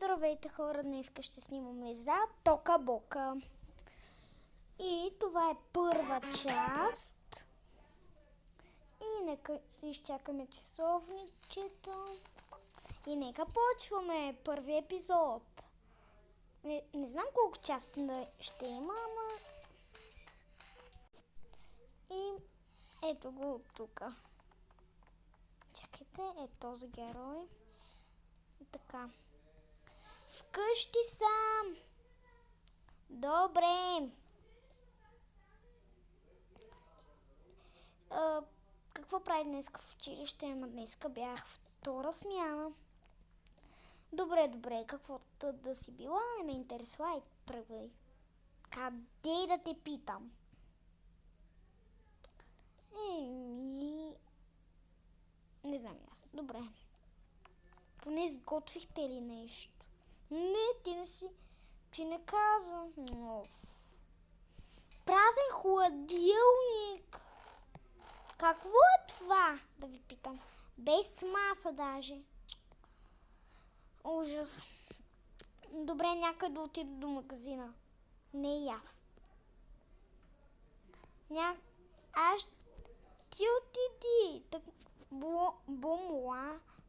Здравейте хора, днес ще снимаме за Тока Бока. И това е първа част. И нека си изчакаме часовничето. И нека почваме първи епизод. Не знам колко части ще има, ама... И ето го тук. Чакайте, е този герой. И така. Вкъщи съм. Добре. Какво прави днес в училище? Ама днеска бях втора смяна. Добре, каквото да си била, не ме интересува и тръгвай. Къде да те питам? Не знам аз. Добре. Поне сготвихте ли нещо? Не, ти не каза. Празен хладилник. Какво е това? Да ви питам. Без маса даже. Ужас. Добре, някъде да отида до магазина. Не и аз. Ти отиди.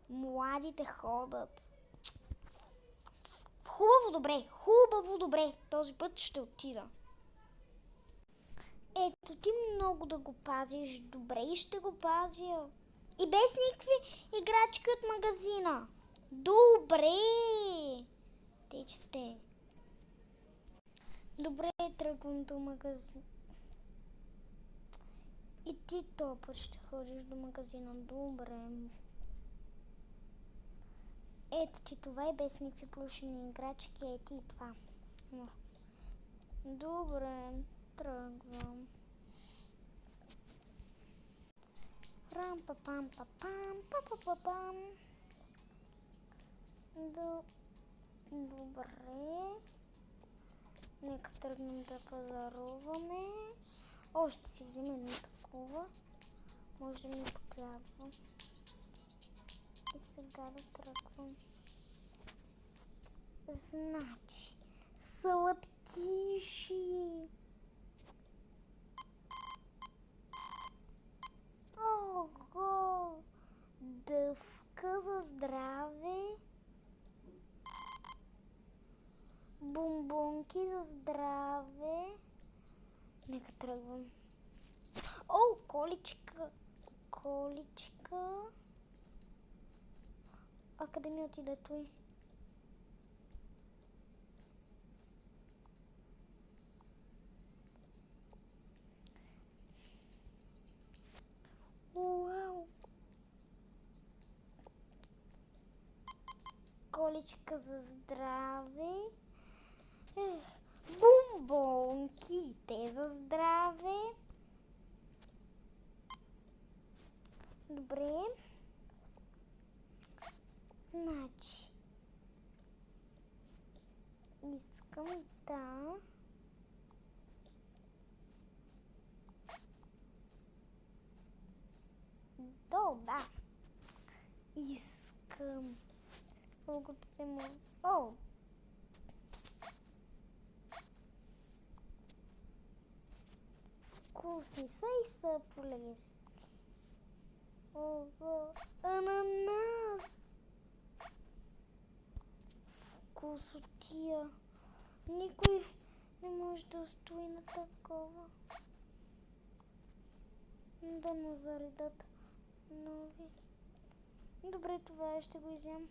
Младите ходят. Хубаво, добре. Този път ще отида. Ето ти много да го пазиш. Добре, и ще го пазя. И без никакви играчки от магазина. Добре. Те че сте. Добре, тръгвам до магазина. И ти този път ще ходиш до магазина. Добре. Ето ти това и без никакви плюшени играчки. Ето и това. Добре, тръгвам. Рам-па-пам-па-пам. Добре. Нека тръгнем да пазаруваме. Ще си вземем едно такова. Може да ми трябва. И сега да тръгвам. Значи, сладкиши. Ого! Дъвка за здраве. Бомбонки за здраве. Нека тръгвам. Количка. А къде ми отиде той? Уау! Количка за здраве. Бомбонките за здраве. Добре. Значи, искам да... Да. Искам... Колкото се може... Вкусни са и са полезни. Ананас! Вкусотия. Никой не може да устои на такова. Да му заредат нови. Добре, това ще го изям.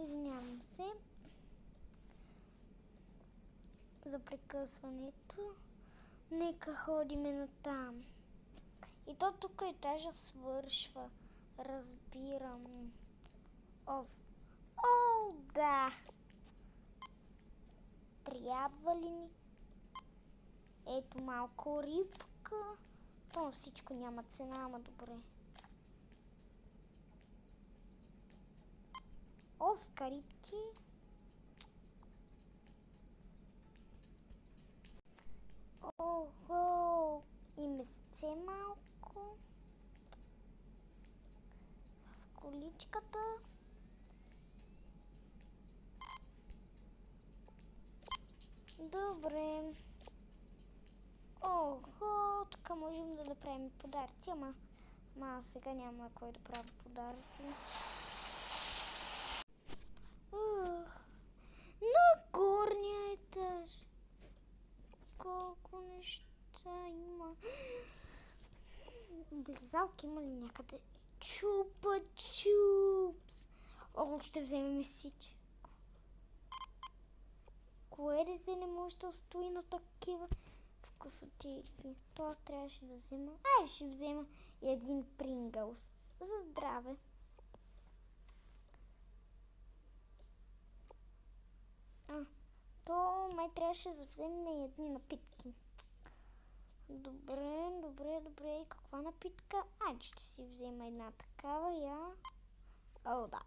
Извинявам се за прекъсването. Нека ходиме натам. И то тук етажа свършва. Разбирам. Да. Трябва ли ни? Ето малко рибка. То всичко няма цена, ама добре. Скарипки. количката. Добре. Охо, тук можем да направим подаръци, ама сега няма кой да прави подаръци. На горния етаж. Колко неща има. Близалки има ли някъде? Чупа чупс. О, ще вземем всичко. Кое дете не може да устои на такива вкусотики? То аз трябваше да взема. Ще взема и един Прингълс. За здраве. То май трябваше да вземем и едни напитки. Добре. И каква напитка? Ще си взема една такава, О, да.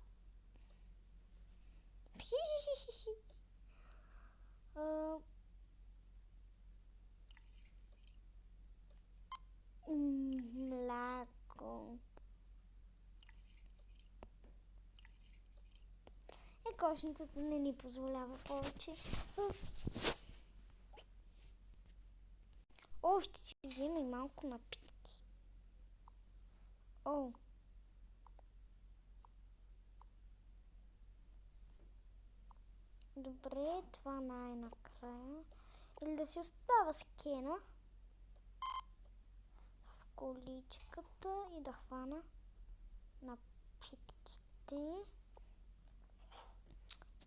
Мляко. Кошницата не ни позволява повече. Ще си взема и малко напитки. Добре, това най-накрая. Или да си остава скена в количката и да хвана напитките.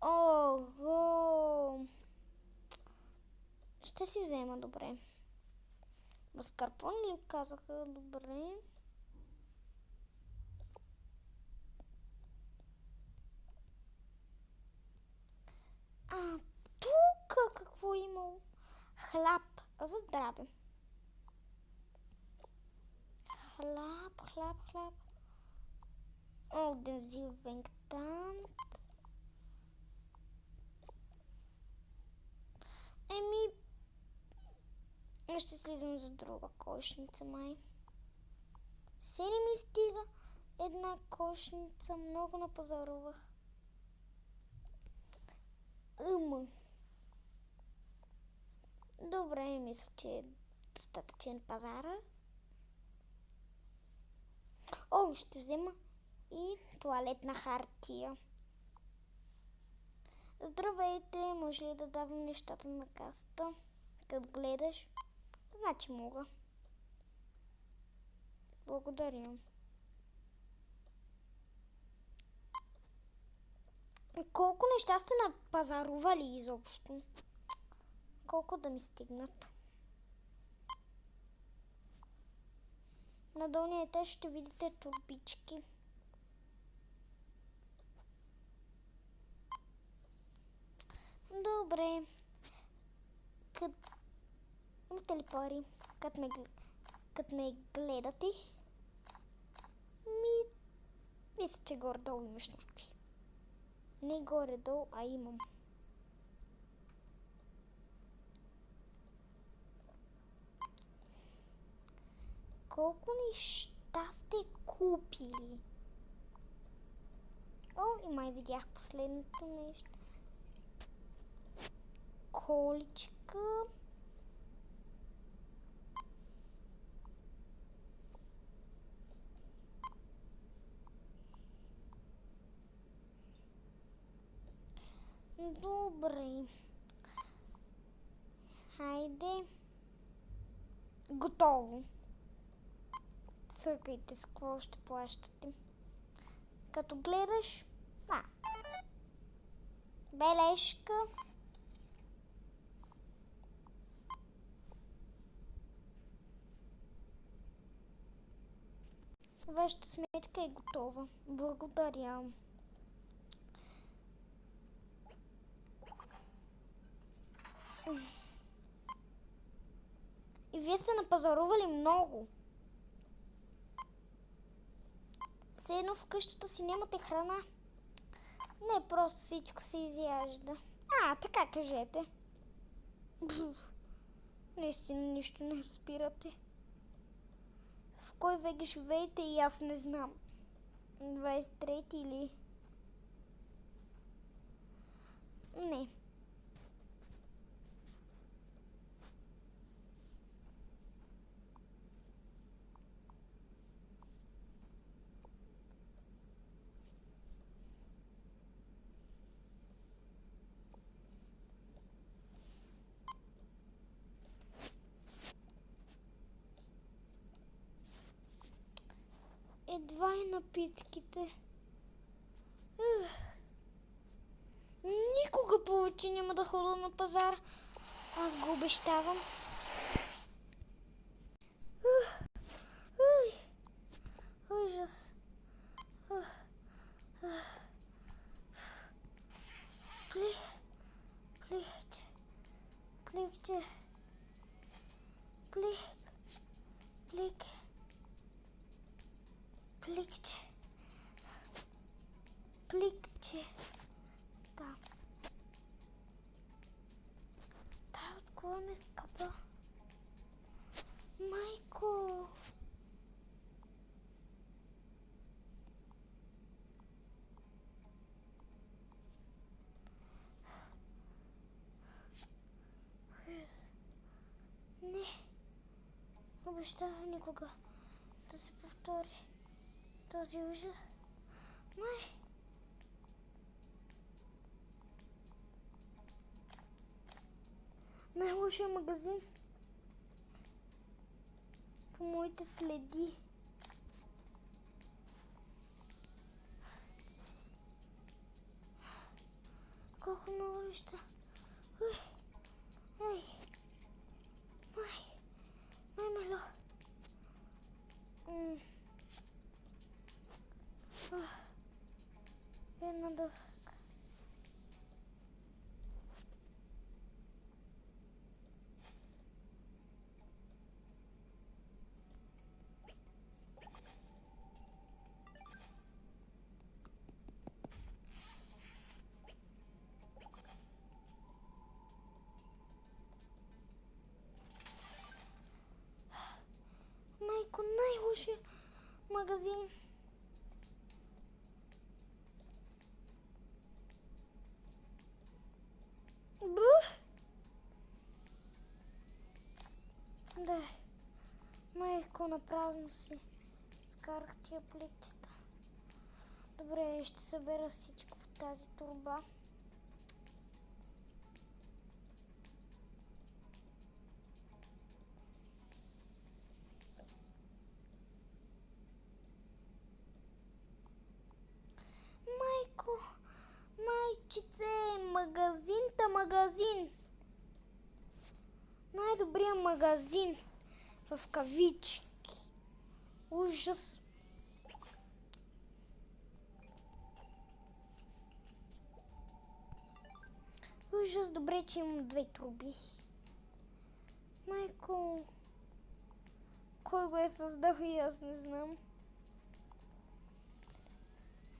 Ого! Ще си взема, добре. Маскарпоне ли казаха? Добре. Тук какво имало? Хляб. За здраве. Хляб. Дезинфектант. Ще слизам за друга кошница, май. Се не ми стига една кошница. Много напазарувах. Добре, мисля, че е достатъчен пазара. Ще взема и тоалетна хартия. Здравейте, може ли да давам нещата на касата? Като гледаш, значи мога. Благодаря. Колко неща сте напазарували изобщо? Колко да ми стигнат? На долния етаж ще видите турбички. Добре. Имате ли пари? Като ме гледате? Мисля, че горе-долу имаш някакви. Не горе-долу, а имам. Колко неща сте купили? И май видях последното нещо. Количка. Добре. Хайде. Готово. Цъкайте с какво ще плащате. Като гледаш, бележка. Вашата сметка е готова. Благодаря. И вие сте напазарували много. Все едно в къщата си нямате храна. Не, просто всичко се изяжда. Така кажете. Наистина нищо не разбирате. В кой век живеете и аз не знам. 23 или... Не. Едва и напитките. Никога повече няма да хода на пазар. Аз го обещавам. Ужас. Плихте. Плихте. Пликче. Да. Тая от кола ме скъпа. Майко. Не. Обещавам никога да се повтори този ужас. Май. Най-лошия магазин по моите следи. Колко много неща. Май, мело. Една дъвка. Майко, най-лошия магазин. Да. Майко, напразно си скарах тия пликчета. Добре, ще събера всичко в тази торба. Майчице, магазин. Най-добрият магазин в кавички. Ужас. Ужас, добре, че имам 2 труби. Майко, кой го е създал и аз не знам.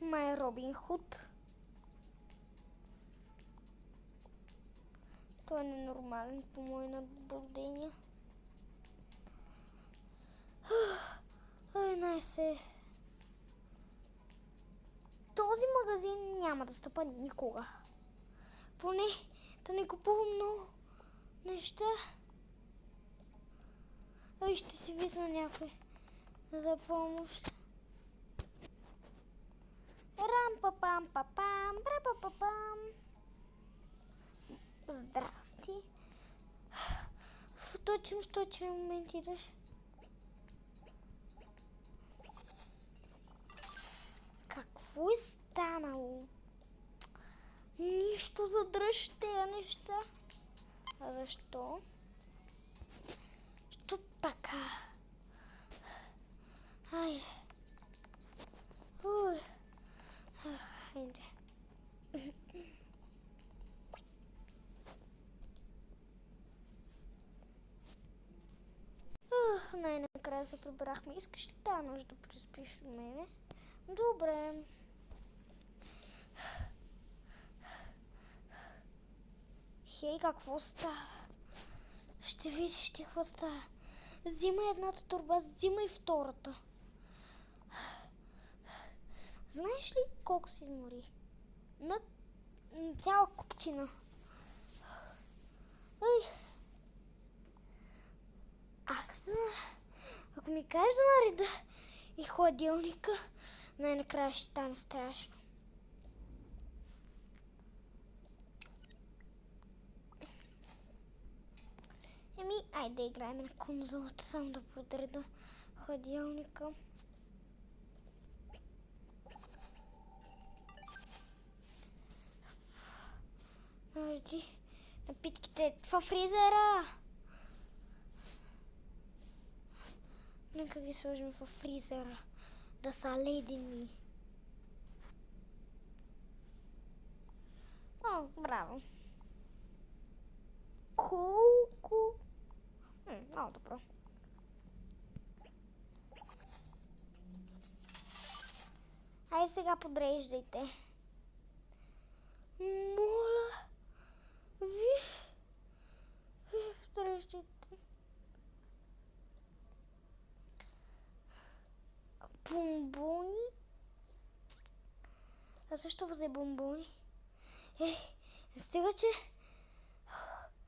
Май Робин Худ. Той е ненормален по мои наблюдения. Най-се. Този магазин няма да стъпа никога. Поне да не купувам много неща. Ще си викна някой за помощ. Рам-па-пам-па-пам, бра-па-па-пам. Здрасти. В точен момент идваш. Какво е станало? Нищо за дръж тези неща. А защо? Що така? Хайде. Хайде. Най-накрая се прибрахме. Искаш ли тази нощ да преспиш от мене? Добре. Хей, какво става? Ще видиш ти какво става. Взимай едната торба, взимай втората. Знаеш ли колко се измори? На цяла купчина. Ай. Ако ми кажеш да нареда и хладилника, най-накрая ще стане страшно. Айде да играем на конзолата, само да подреда хладилника. Нареди напитките в фризера. Нека ги сложим в фризера, да са ледени. О, браво! Колко? Много добро. Айде сега подреждайте. Моля ви подреждайте. Бомбони? А защо взе бомбони? Стига, че...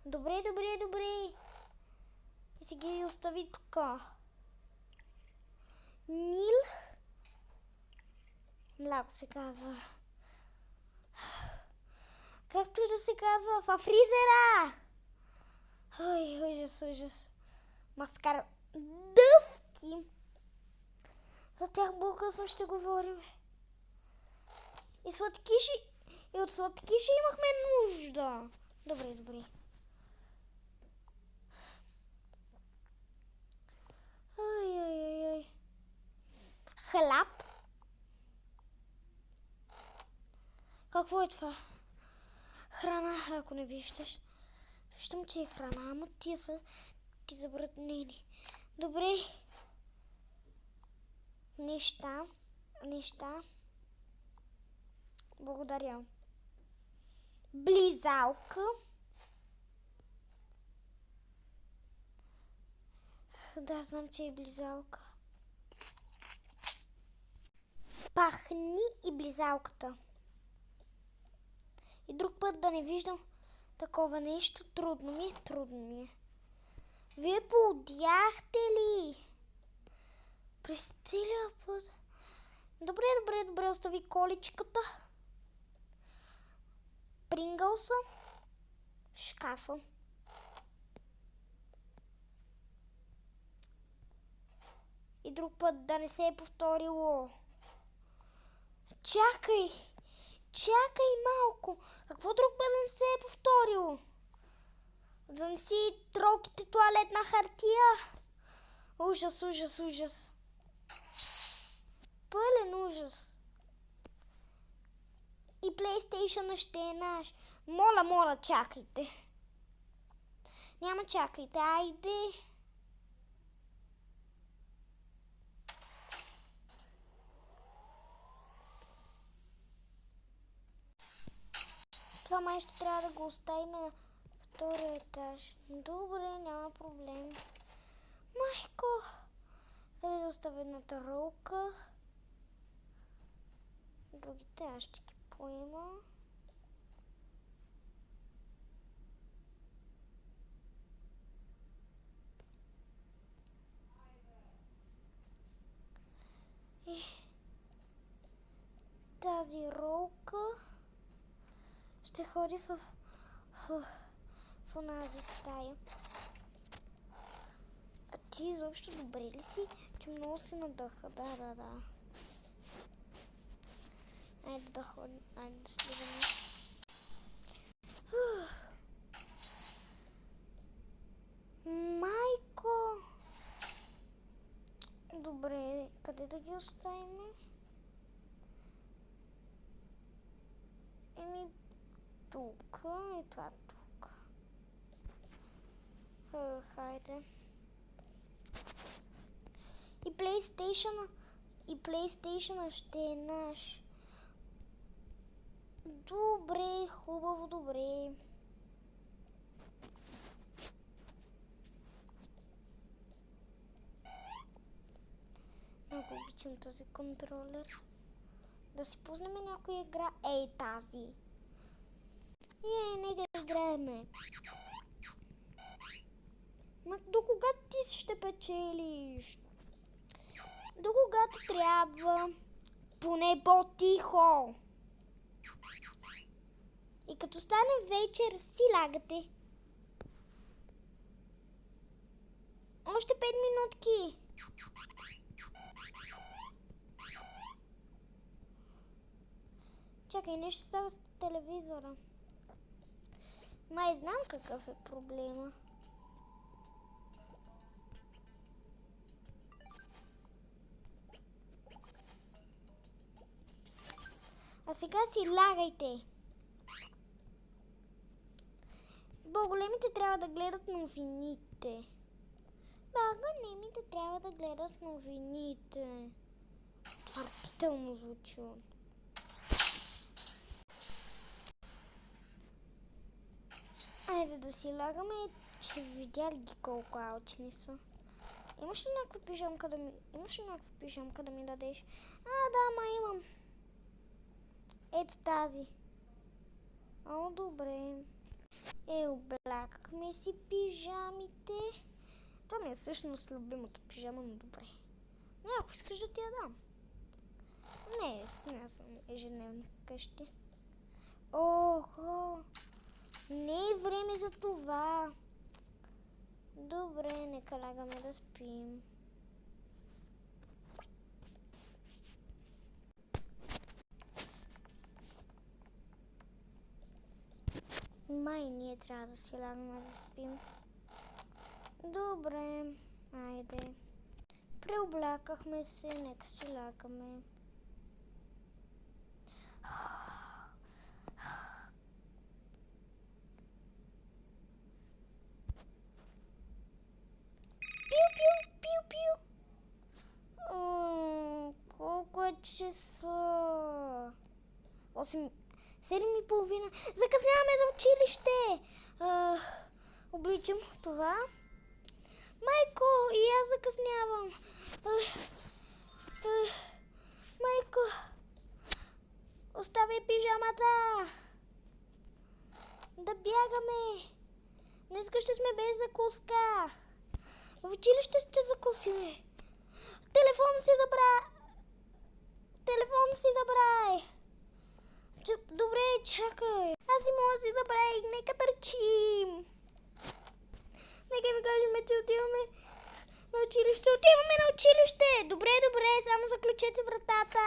Добре. И си ги остави така. Мляко се казва. Както и да се казва, във фризера! Ой, ужас. Маскара. Дъвки! За тях по-късно ще говорим. И сладкиши. И от сладкиши имахме нужда. Добре. Ой. Хляб. Какво е това? Храна, ако не виждаш. Виждам, че е храна, ама тия са ти забранени. Добре. Неща. Благодаря. Близалка. Да, знам, че е близалка. Пахни и близалката. И друг път да не виждам такова нещо. Трудно ми е. Вие поудяхте ли? През целия път. Добре, остави количката. Прингълса. Шкафа. И друг път да не се е повторило. Чакай малко. Какво друг път да не се е повторило? Да не си тролките тоалетна хартия. Ужас. Пълен ужас. И PlayStation ще е наш. Моля, чакайте. Няма чакайте, айде. Това май ще трябва да го оставим на втория етаж. Добре, няма проблем. Майко, къде да оставя едната ролка? Другите аз ще ги поема. И тази ролка ще ходи в онази стая. А ти изобщо добре ли си? Че много се надъха. Да. Айде да ходим. Айде да слизаме. Майко! Добре, къде да ги оставим? Тук и това тук. Хайде. И PlayStation ще е наш. Добре, хубаво, добре. Много обичам този контролер. Да си пуснем някоя игра. Ей, тази. Нека да играеме. Ма до когато ти ще печелиш? До когато трябва. Поне по-тихо. И като стане вечер, си лягате. Още 5 минутки. Чакай, нещо става с телевизора. Май знам какъв е проблема. А сега си лягайте. По-големите трябва да гледат новините. По-големите трябва да гледат новините. Твърдително звучи. Айде да си лягаме, че видя ли ги колко алчни са. Имаш ли някаква пижамка да ми дадеш? Да, имам. Ето тази. О, добре. Облякахме си пижамите. Това ми е всъщност любимата пижама, но добре. Не, ако искаш да ти я дам. Не съм ежедневно вкъщи. Охо! Не е време за това. Добре, нека лягаме да спим. Май ние трябва да си лягаме да спим. Добре, айде. Преоблякахме се, нека си лягаме. Пиу. Колко е часа? 7:30. Закъсняваме за училище. Обличам това. Майко, и аз закъснявам. Майко, оставяй пижамата. Да бягаме. Днеска ще сме без закуска. В училище ще закусиме. Телефон си забравя. Добре, чакай. Аз и мога да си забравих. Нека търчим. Нека ми кажем, че отиваме на училище. Отиваме на училище. Добре, само заключете вратата.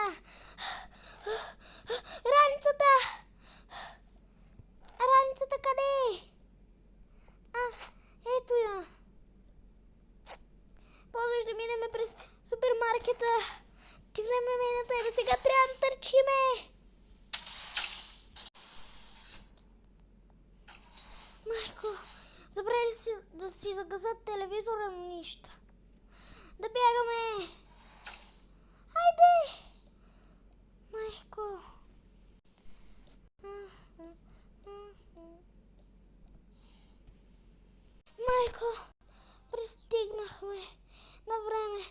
Раницата къде? Ето я. После ще минем през супермаркета. Ти вземе мен на тебе. Сега трябва да търчиме. Майко, забравя си да си загасят телевизора, но нищо. Да бягаме. Хайде. Майко. Майко, пристигнахме на време.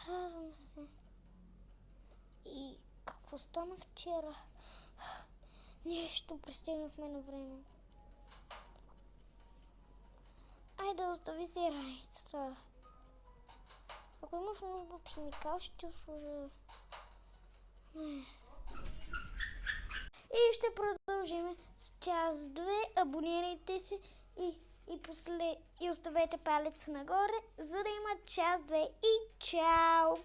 Радвам се. И какво стана вчера? Нищо, пристигнахме на време. Айде, остави си раницата. Ако имаш нужда от химикал, ще ти услужа. И ще продължим с част 2. Абонирайте се и оставете палец нагоре, за да има част 2. И чао!